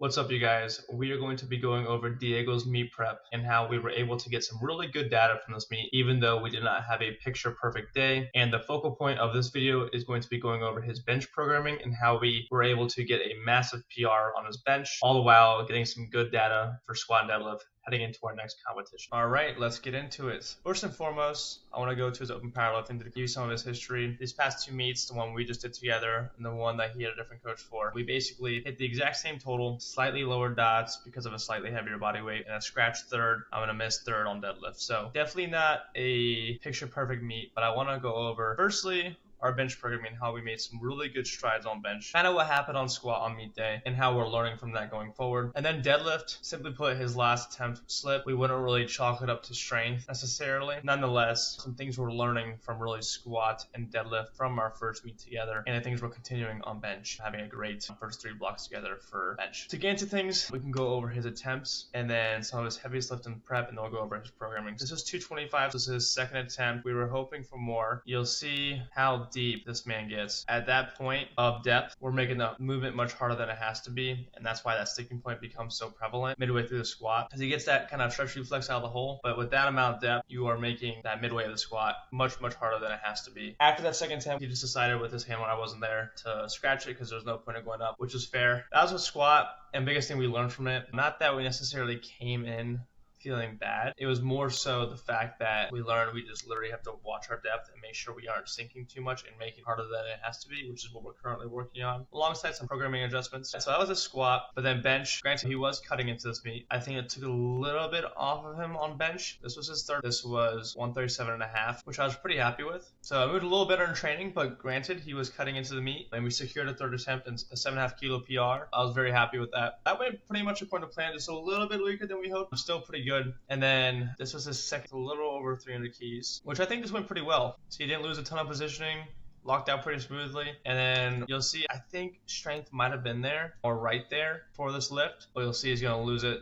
What's up, you guys? We are going to be going over Diego's meet prep and how we were able to get some really good data from this meet, even though we did not have a picture perfect day. And the focal point of this video is going to be going over his bench programming and how we were able to get a massive PR on his bench, all the while getting some good data for squat and deadlift heading into our next competition. All right, let's get into it. First and foremost, I want to go to his open powerlifting to give you some of his history. These past two meets, the one we just did together and the one that he had a different coach for, we basically hit the exact same total, slightly lower dots because of a slightly heavier body weight, and a scratch third. I'm going to miss third on deadlift. So definitely not a picture perfect meet, but I want to go over, firstly, our bench programming, how we made some really good strides on bench, kind of what happened on squat on meet day, and how we're learning from that going forward. And then deadlift, simply put, his last attempt slip. We wouldn't really chalk it up to strength necessarily. Nonetheless, some things we're learning from really squat and deadlift from our first meet together, and the things we're continuing on bench, having a great first three blocks together for bench. To get into things, we can go over his attempts and then some of his heaviest lift and prep, and then we'll go over his programming. This is 225. This is his second attempt. We were hoping for more. You'll see how deep this man gets. At that point of depth, we're making the movement much harder than it has to be, and that's why that sticking point becomes so prevalent midway through the squat, because he gets that kind of stretch reflex out of the hole. But with that amount of depth, you are making that midway of the squat much harder than it has to be. After that second attempt, he just decided with his hand when I wasn't there to scratch it because there's no point in going up, which is fair. That was a squat, and biggest thing we learned from it, not that we necessarily came in feeling bad. It was more so the fact that we learned we just literally have to watch our depth and make sure we aren't sinking too much and make it harder than it has to be, which is what we're currently working on, alongside some programming adjustments. So that was a squat, but then bench, granted he was cutting into this meet. I think it took a little bit off of him on bench. This was his third. This was 137.5, which I was pretty happy with. So I moved a little better in training, but granted he was cutting into the meet, and we secured a third attempt and a 7.5 kilo PR. I was very happy with that. That went pretty much according to plan, just a little bit weaker than we hoped. Still pretty good. And then this was his second, a little over 300 keys, which I think just went pretty well. So he didn't lose a ton of positioning, locked out pretty smoothly. And then you'll see, I think strength might have been there or right there for this lift, but you'll see he's going to lose it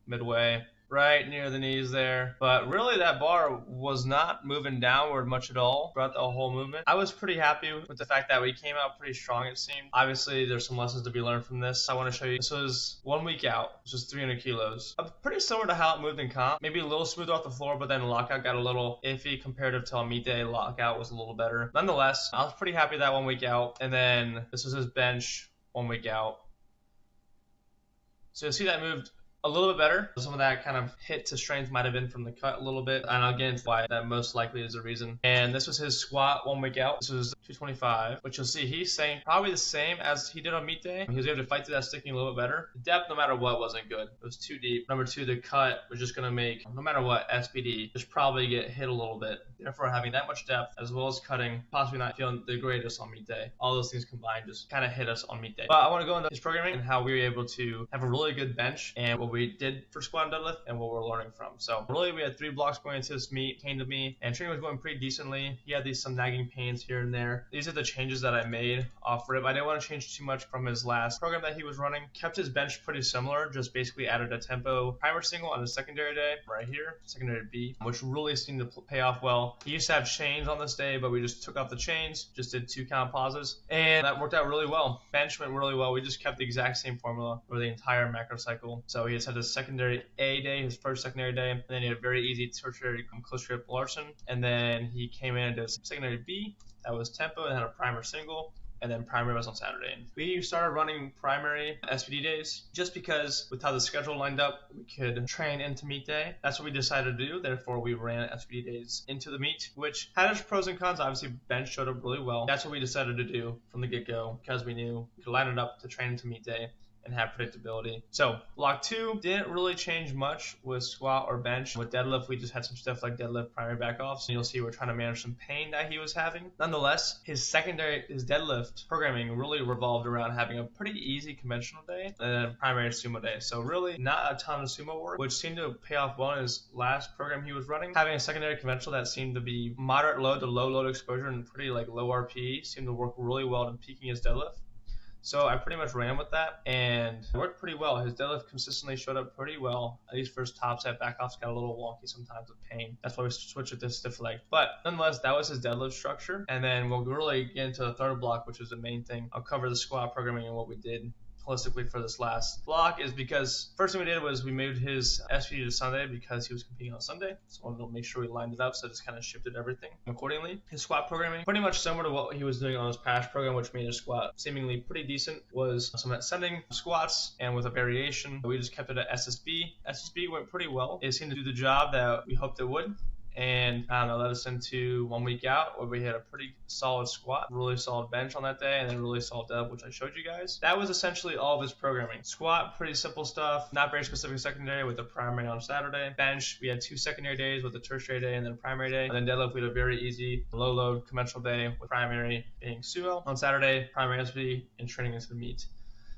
midway, right near the knees there. But really that bar was not moving downward much at all throughout the whole movement. I was pretty happy with the fact that we came out pretty strong, it seemed. Obviously there's some lessons to be learned from this. I want to show you, this was 1 week out. This was 300 kilos. Pretty similar to how it moved in comp. Maybe a little smooth off the floor, but then lockout got a little iffy comparative to a meet day. Lockout was a little better. Nonetheless, I was pretty happy that 1 week out. And then this was his bench 1 week out. So you'll see that moved a little bit better. Some of that kind of hit to strength might have been from the cut a little bit, and I'll get into why that most likely is the reason. And this was his squat 1 week out. This was 225, which you'll see he's saying probably the same as he did on meet day. He was able to fight through that sticking a little bit better. The depth, no matter what, wasn't good. It was too deep. Number two, the cut was just going to make, no matter what, SPD just probably get hit a little bit. Therefore, having that much depth as well as cutting, possibly not feeling the greatest on meet day. All those things combined just kind of hit us on meet day. But I want to go into his programming and how we were able to have a really good bench and what we did for squat and deadlift and what we're learning from. So really we had 3 blocks going into this meet, came to me, and training was going pretty decently. He had some nagging pains here and there. These are the changes that I made off rip. I didn't want to change too much from his last program that he was running. Kept his bench pretty similar, just basically added a tempo primer single on his secondary day right here, secondary B, which really seemed to pay off well. He used to have chains on this day, but we just took off the chains, just did 2 count pauses, and that worked out really well. Bench went really well. We just kept the exact same formula for the entire macro cycle. So he just had his secondary A day, his first secondary day, and then he had a very easy tertiary close grip Larson, and then he came in and did secondary B, that was tempo, and had a primer single, and then primary was on Saturday. We started running primary SPD days just because with how the schedule lined up, we could train into meet day. That's what we decided to do. Therefore, we ran SPD days into the meet, which had its pros and cons. Obviously, bench showed up really well. That's what we decided to do from the get-go because we knew we could line it up to train into meet day and have predictability. So block 2 didn't really change much with squat or bench. With deadlift, we just had some stuff like deadlift primary back offs. And you'll see we're trying to manage some pain that he was having. Nonetheless, his deadlift programming really revolved around having a pretty easy conventional day and then primary sumo day. So really not a ton of sumo work, which seemed to pay off well in his last program he was running. Having a secondary conventional that seemed to be moderate load to low load exposure and pretty like low RPE seemed to work really well in peaking his deadlift. So I pretty much ran with that, and it worked pretty well. His deadlift consistently showed up pretty well. At least for his top set, back offs got a little wonky sometimes with pain. That's why we switched it to stiff leg. But nonetheless, that was his deadlift structure. And then we'll really get into the third block, which is the main thing. I'll cover the squat programming and what we did holistically for this last block is because first thing we did was we moved his SPD to Sunday because he was competing on Sunday. So I wanted to make sure we lined it up, so I just kind of shifted everything accordingly. His squat programming, pretty much similar to what he was doing on his past program, which made his squat seemingly pretty decent, was some ascending squats and with a variation. We just kept it at SSB. SSB went pretty well. It seemed to do the job that we hoped it would. And it led us into 1 week out where we had a pretty solid squat, really solid bench on that day, and then really solid deadlift, which I showed you guys. That was essentially all of his programming. Squat, pretty simple stuff, not very specific secondary with the primary on Saturday. Bench, we had 2 secondary days with the tertiary day and then primary day. And then deadlift, we had a very easy, low load, conventional day with primary being sumo on Saturday, primary SB, and training into the meet.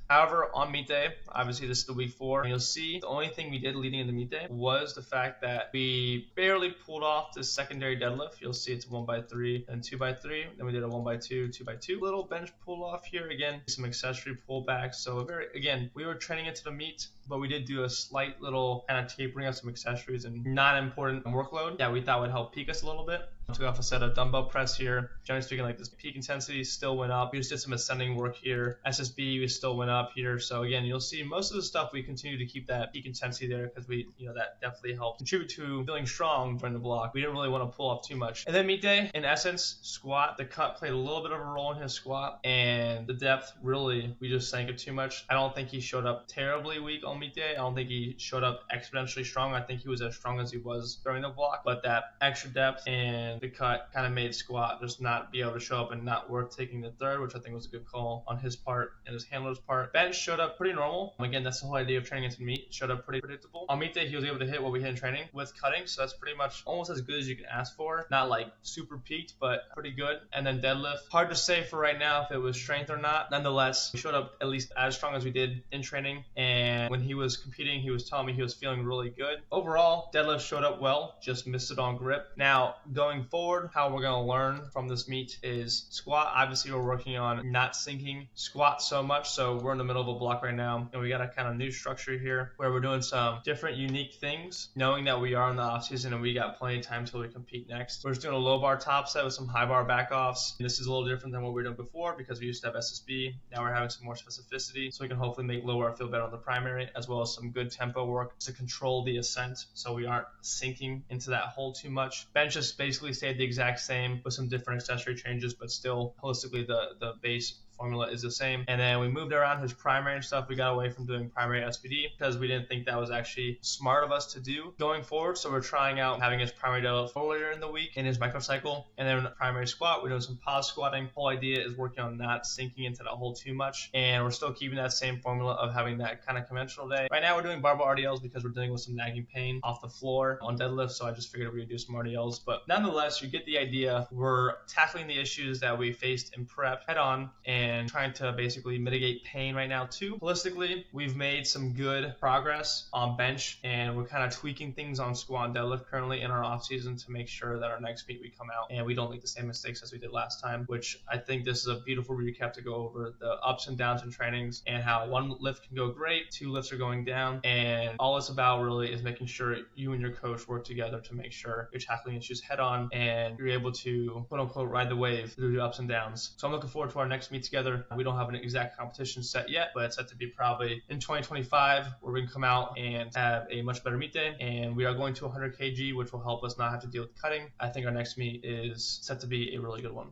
However, on meet day, obviously this is the week 4, and you'll see the only thing we did leading into meet day was the fact that we barely pulled off this secondary deadlift. You'll see it's 1x3 and 2x3. Then we did a 1x2, 2x2. Little bench pull off here. Again, some accessory pullbacks. So again, we were training into the meet, but we did do a slight little kind of tapering of some accessories and not important workload that we thought would help peak us a little bit. Took off a set of dumbbell press here. Generally speaking, like this peak intensity still went up. We just did some ascending work here. SSB we still went up here. So again, you'll see most of the stuff we continue to keep that peak intensity there because we, that definitely helped contribute to feeling strong during the block. We didn't really want to pull off too much. And then meet day, in essence, squat. The cut played a little bit of a role in his squat, and the depth really we just sank it too much. I don't think he showed up terribly weak on meet day. I don't think he showed up exponentially strong. I think he was as strong as he was during the block, but that extra depth and the cut kind of made squat just not be able to show up and not worth taking the third, which I think was a good call on his part and his handler's part. Bench showed up pretty normal. Again, that's the whole idea of training into meet. Showed up pretty predictable. On meet day, he was able to hit what we hit in training with cutting, so that's pretty much almost as good as you can ask for. Not like super peaked, but pretty good. And then deadlift, hard to say for right now if it was strength or not. Nonetheless, he showed up at least as strong as we did in training, and when he was competing, he was telling me he was feeling really good. Overall, deadlift showed up well, just missed it on grip. Now, going forward, how we're going to learn from this meet is squat. Obviously, we're working on not sinking squat so much, so we're in the middle of a block right now, and we got a kind of new structure here where we're doing some different unique things, knowing that we are in the off season and we got plenty of time till we compete next. We're just doing a low bar top set with some high bar back offs. This is a little different than what we were doing before because we used to have SSB. Now we're having some more specificity, so we can hopefully make low bar feel better on the primary, as well as some good tempo work to control the ascent so we aren't sinking into that hole too much. Bench just basically stayed the exact same with some different accessory changes, but still holistically the base formula is the same. And then we moved around his primary and stuff. We got away from doing primary SPD because we didn't think that was actually smart of us to do going forward. So we're trying out having his primary deadlift earlier in the week in his microcycle, and then primary squat, we're doing some pause squatting. Whole idea is working on not sinking into that hole too much, and we're still keeping that same formula of having that kind of conventional day. Right now we're doing barbell RDLs because we're dealing with some nagging pain off the floor on deadlift, so I just figured we would do some RDLs. But nonetheless, you get the idea. We're tackling the issues that we faced in prep head on and trying to basically mitigate pain right now too. Holistically, we've made some good progress on bench, and we're kind of tweaking things on squat and deadlift currently in our off season to make sure that our next meet we come out and we don't make the same mistakes as we did last time, which I think this is a beautiful recap to go over the ups and downs in trainings and how one lift can go great, 2 lifts are going down, and all it's about really is making sure you and your coach work together to make sure you're tackling issues head on and you're able to quote unquote ride the wave through the ups and downs. So I'm looking forward to our next meet together. We don't have an exact competition set yet, but it's set to be probably in 2025 where we can come out and have a much better meet day, and we are going to 100 kg, which will help us not have to deal with cutting. I think our next meet is set to be a really good one.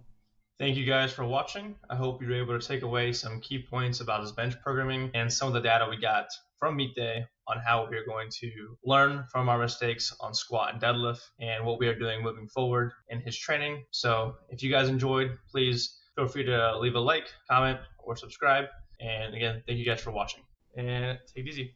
Thank you guys for watching. I hope you were able to take away some key points about his bench programming and some of the data we got from meet day on how we are going to learn from our mistakes on squat and deadlift and what we are doing moving forward in his training. So if you guys enjoyed, please feel free to leave a like, comment, or subscribe. And again, thank you guys for watching, and take it easy.